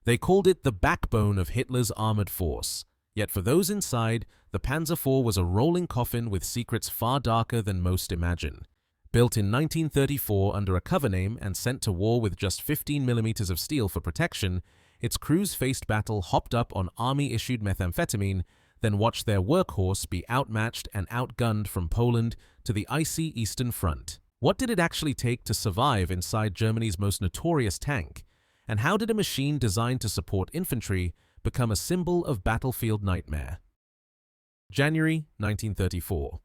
They called it the backbone of Hitler's armored force. Yet for those inside, the Panzer IV was a rolling coffin with secrets far darker than most imagine. Built in 1934 under a cover name and sent to war with just 15 millimeters of steel for protection, its crews faced battle hopped up on army-issued methamphetamine, then watched their workhorse be outmatched and outgunned from Poland to the icy Eastern Front. What did it actually take to survive inside Germany's most notorious tank? And how did a machine designed to support infantry become a symbol of battlefield nightmare? January 1934.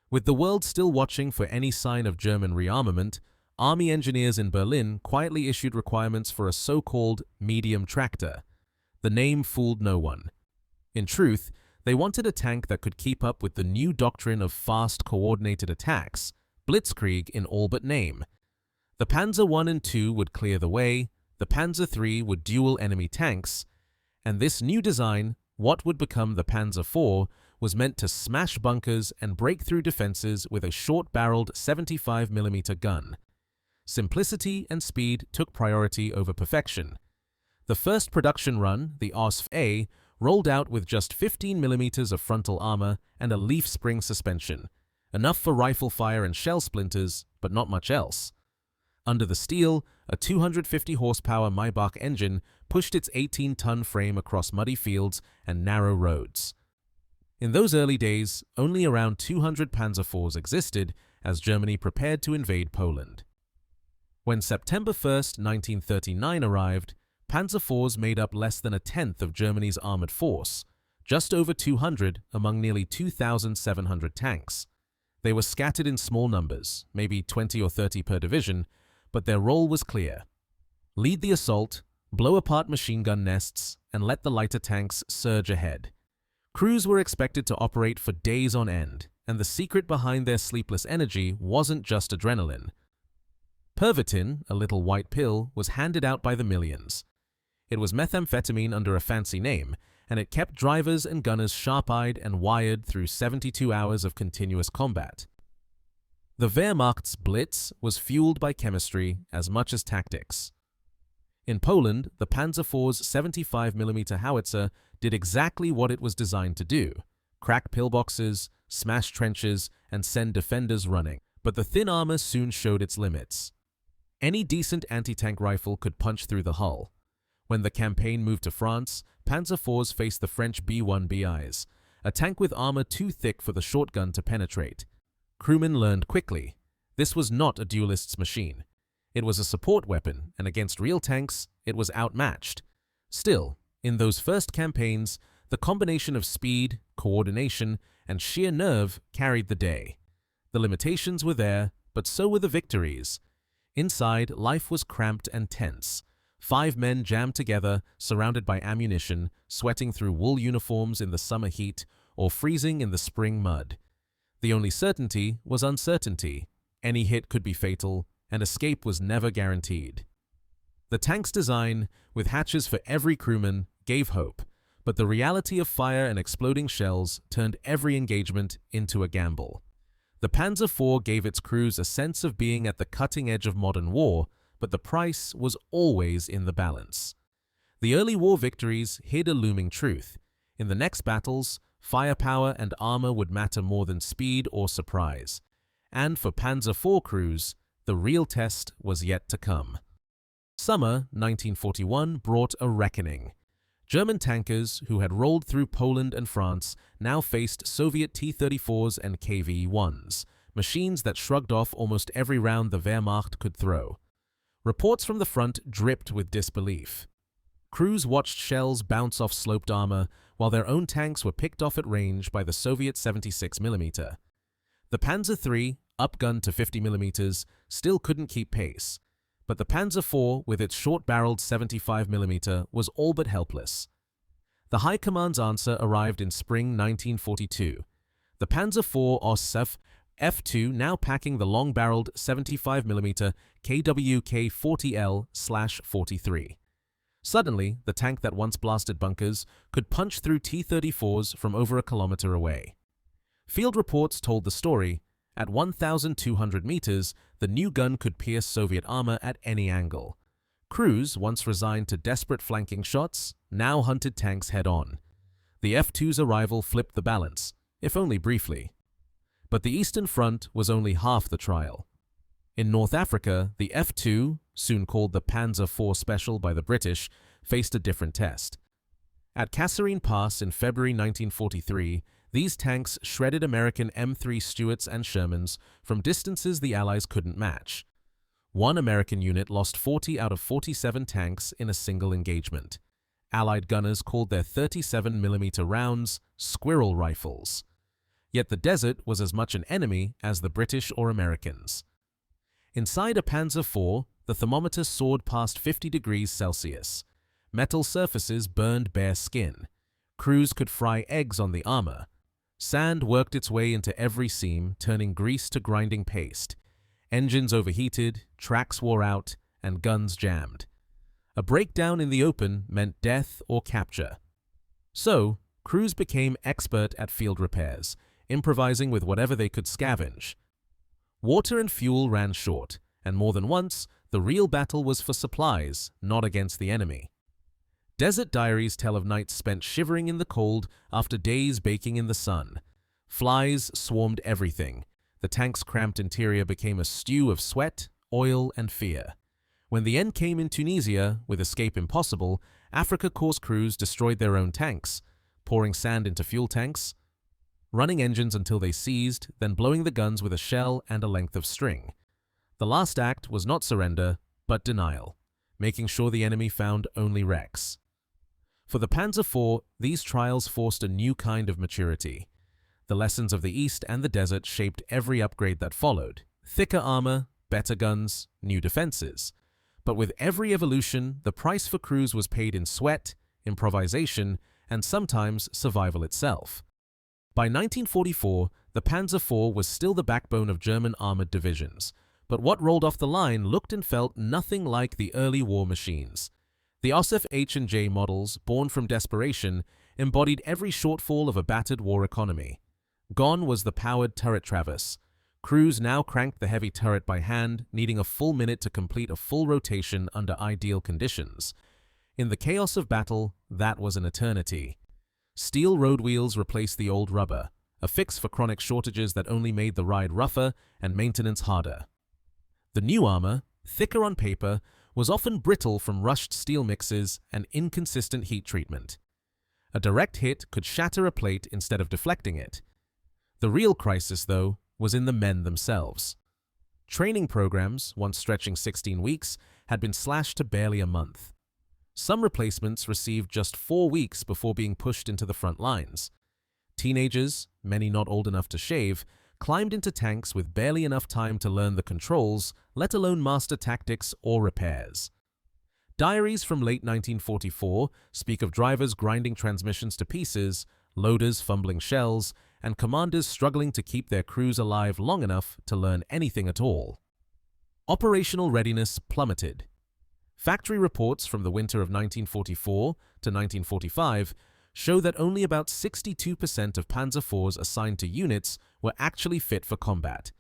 With the world still watching for any sign of German rearmament, army engineers in Berlin quietly issued requirements for a so-called medium tractor. The name fooled no one. In truth, they wanted a tank that could keep up with the new doctrine of fast, coordinated attacks, blitzkrieg in all but name. The Panzer I and II would clear the way, the Panzer III would duel enemy tanks, and this new design, what would become the Panzer IV, was meant to smash bunkers and break through defenses with a short-barreled 75mm gun. Simplicity and speed took priority over perfection. The first production run, the OSF-A, rolled out with just 15mm of frontal armor and a leaf spring suspension, enough for rifle fire and shell splinters, but not much else. Under the steel, a 250 horsepower Maybach engine pushed its 18-ton frame across muddy fields and narrow roads. In those early days, only around 200 Panzer IVs existed as Germany prepared to invade Poland. When September 1, 1939 arrived, Panzer IVs made up less than a tenth of Germany's armored force, just over 200 among nearly 2,700 tanks. They were scattered in small numbers, maybe 20 or 30 per division, but their role was clear. Lead the assault, blow apart machine gun nests, and let the lighter tanks surge ahead. Crews were expected to operate for days on end, and the secret behind their sleepless energy wasn't just adrenaline. Pervitin, a little white pill, was handed out by the millions. It was methamphetamine under a fancy name, and it kept drivers and gunners sharp-eyed and wired through 72 hours of continuous combat. The Wehrmacht's blitz was fueled by chemistry as much as tactics. In Poland, the Panzer IV's 75mm howitzer did exactly what it was designed to do: crack pillboxes, smash trenches, and send defenders running. But the thin armor soon showed its limits. Any decent anti-tank rifle could punch through the hull. When the campaign moved to France, Panzer IVs faced the French B1BIs, a tank with armor too thick for the shotgun to penetrate. Crewmen learned quickly. This was not a duelist's machine. It was a support weapon, and against real tanks, it was outmatched. Still, in those first campaigns, the combination of speed, coordination, and sheer nerve carried the day. The limitations were there, but so were the victories. Inside, life was cramped and tense. 5 men jammed together, surrounded by ammunition, sweating through wool uniforms in the summer heat or freezing in the spring mud. The only certainty was uncertainty. Any hit could be fatal, and escape was never guaranteed. The tank's design, with hatches for every crewman, gave hope, but the reality of fire and exploding shells turned every engagement into a gamble. The Panzer IV gave its crews a sense of being at the cutting edge of modern war, but the price was always in the balance. The early war victories hid a looming truth. In the next battles, firepower and armor would matter more than speed or surprise. And for Panzer IV crews, the real test was yet to come. Summer 1941 brought a reckoning. German tankers, who had rolled through Poland and France, now faced Soviet T-34s and KV-1s, machines that shrugged off almost every round the Wehrmacht could throw. Reports from the front dripped with disbelief. Crews watched shells bounce off sloped armor, while their own tanks were picked off at range by the Soviet 76mm. The Panzer III, upgunned to 50mm, still couldn't keep pace. But the Panzer IV, with its short-barreled 75mm, was all but helpless. The High Command's answer arrived in spring 1942. The Panzer IV OSF F2 now packing the long-barreled 75mm KWK-40L/43. Suddenly, the tank that once blasted bunkers could punch through T-34s from over a kilometer away. Field reports told the story. At 1,200 meters, the new gun could pierce Soviet armor at any angle. Crews, once resigned to desperate flanking shots, now hunted tanks head-on. The F-2's arrival flipped the balance, if only briefly. But the Eastern Front was only half the trial. In North Africa, the F-2, soon called the Panzer IV Special by the British, faced a different test. At Kasserine Pass in February 1943, these tanks shredded American M3 Stuarts and Shermans from distances the Allies couldn't match. One American unit lost 40 out of 47 tanks in a single engagement. Allied gunners called their 37mm rounds squirrel rifles. Yet the desert was as much an enemy as the British or Americans. Inside a Panzer IV, the thermometer soared past 50 degrees Celsius. Metal surfaces burned bare skin. Crews could fry eggs on the armor. Sand worked its way into every seam, turning grease to grinding paste. Engines overheated, tracks wore out, and guns jammed. A breakdown in the open meant death or capture. So, crews became expert at field repairs, improvising with whatever they could scavenge. Water and fuel ran short, and more than once, the real battle was for supplies, not against the enemy. Desert diaries tell of nights spent shivering in the cold after days baking in the sun. Flies swarmed everything. The tank's cramped interior became a stew of sweat, oil, and fear. When the end came in Tunisia, with escape impossible, Africa Corps crews destroyed their own tanks, pouring sand into fuel tanks, running engines until they seized, then blowing the guns with a shell and a length of string. The last act was not surrender, but denial, making sure the enemy found only wrecks. For the Panzer IV, these trials forced a new kind of maturity. The lessons of the East and the desert shaped every upgrade that followed. Thicker armor, better guns, new defenses. But with every evolution, the price for crews was paid in sweat, improvisation, and sometimes survival itself. By 1944, the Panzer IV was still the backbone of German armored divisions, but what rolled off the line looked and felt nothing like the early war machines. The Ossef H&J models, born from desperation, embodied every shortfall of a battered war economy. Gone was the powered turret traverse. Crews now cranked the heavy turret by hand, needing a full minute to complete a full rotation under ideal conditions. In the chaos of battle, that was an eternity. Steel road wheels replaced the old rubber, a fix for chronic shortages that only made the ride rougher and maintenance harder. The new armor, thicker on paper, was often brittle from rushed steel mixes and inconsistent heat treatment. A direct hit could shatter a plate instead of deflecting it. The real crisis, though, was in the men themselves. Training programs, once stretching 16 weeks, had been slashed to barely a month. Some replacements received just 4 weeks before being pushed into the front lines. Teenagers, many not old enough to shave, climbed into tanks with barely enough time to learn the controls, let alone master tactics or repairs. Diaries from late 1944 speak of drivers grinding transmissions to pieces, loaders fumbling shells, and commanders struggling to keep their crews alive long enough to learn anything at all. Operational readiness plummeted. Factory reports from the winter of 1944 to 1945 show that only about 62% of Panzer IVs assigned to units were actually fit for combat.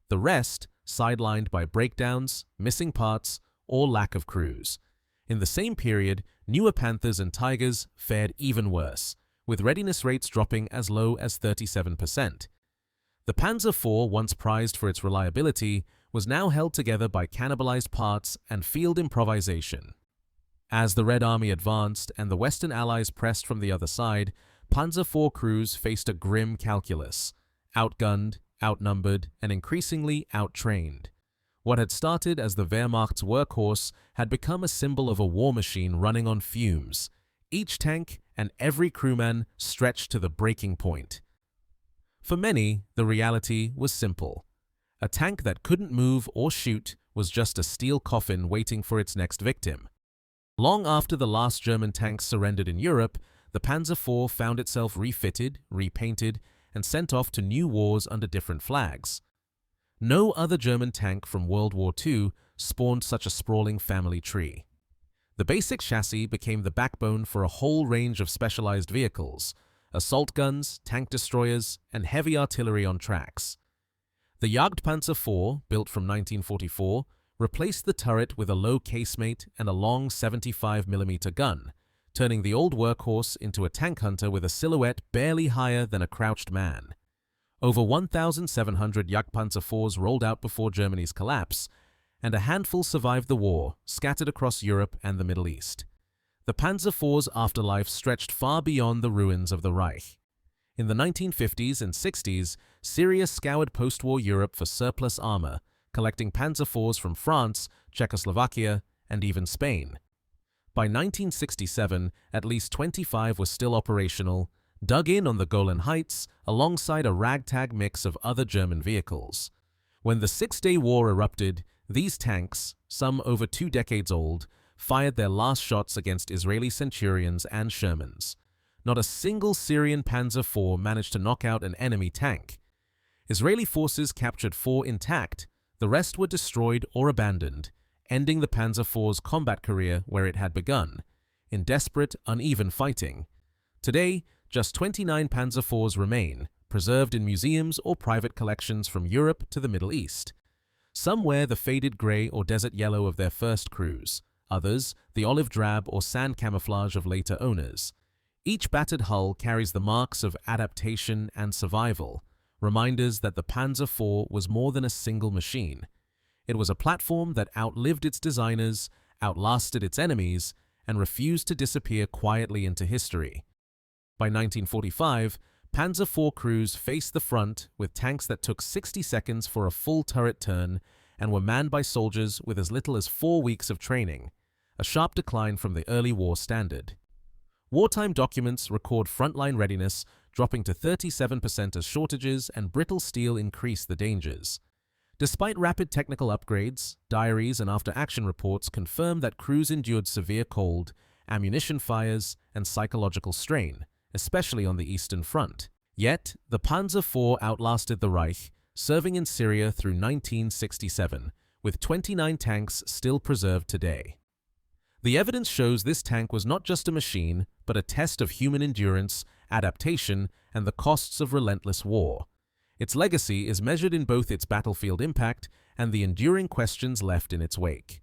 The rest sidelined by breakdowns, missing parts, or lack of crews. In the same period, newer Panthers and Tigers fared even worse, with readiness rates dropping as low as 37%. The Panzer IV, once prized for its reliability, was now held together by cannibalized parts and field improvisation. As the Red Army advanced and the Western Allies pressed from the other side, Panzer IV crews faced a grim calculus: outgunned, outnumbered, and increasingly outtrained. What had started as the Wehrmacht's workhorse had become a symbol of a war machine running on fumes, each tank and every crewman stretched to the breaking point. For many, the reality was simple. A tank that couldn't move or shoot was just a steel coffin waiting for its next victim. Long after the last German tanks surrendered in Europe, the Panzer IV found itself refitted, repainted, and sent off to new wars under different flags. No other German tank from World War II spawned such a sprawling family tree. The basic chassis became the backbone for a whole range of specialized vehicles: assault guns, tank destroyers, and heavy artillery on tracks. The Jagdpanzer IV, built from 1944, replaced the turret with a low casemate and a long 75mm gun, turning the old workhorse into a tank hunter with a silhouette barely higher than a crouched man. Over 1,700 Panzer IVs rolled out before Germany's collapse, and a handful survived the war, scattered across Europe and the Middle East. The Panzer IV's afterlife stretched far beyond the ruins of the Reich. In the 1950s and 60s, Syria scoured post-war Europe for surplus armor, collecting Panzer IVs from France, Czechoslovakia, and even Spain. By 1967, at least 25 were still operational, dug in on the Golan Heights alongside a ragtag mix of other German vehicles. When the Six-Day War erupted, these tanks, some over 2 decades old, fired their last shots against Israeli Centurions and Shermans. Not a single Syrian Panzer IV managed to knock out an enemy tank. Israeli forces captured 4 intact, the rest were destroyed or abandoned, ending the Panzer IV's combat career where it had begun, in desperate, uneven fighting. Today, just 29 Panzer IVs remain, preserved in museums or private collections from Europe to the Middle East. Some wear the faded grey or desert yellow of their first crews, others the olive drab or sand camouflage of later owners. Each battered hull carries the marks of adaptation and survival, reminders that the Panzer IV was more than a single machine. It was a platform that outlived its designers, outlasted its enemies, and refused to disappear quietly into history. By 1945, Panzer IV crews faced the front with tanks that took 60 seconds for a full turret turn and were manned by soldiers with as little as 4 weeks of training, a sharp decline from the early war standard. Wartime documents record frontline readiness dropping to 37% as shortages and brittle steel increased the dangers. Despite rapid technical upgrades, diaries and after-action reports confirm that crews endured severe cold, ammunition fires, and psychological strain, especially on the Eastern Front. Yet, the Panzer IV outlasted the Reich, serving in Syria through 1967, with 29 tanks still preserved today. The evidence shows this tank was not just a machine, but a test of human endurance, adaptation, and the costs of relentless war. Its legacy is measured in both its battlefield impact and the enduring questions left in its wake.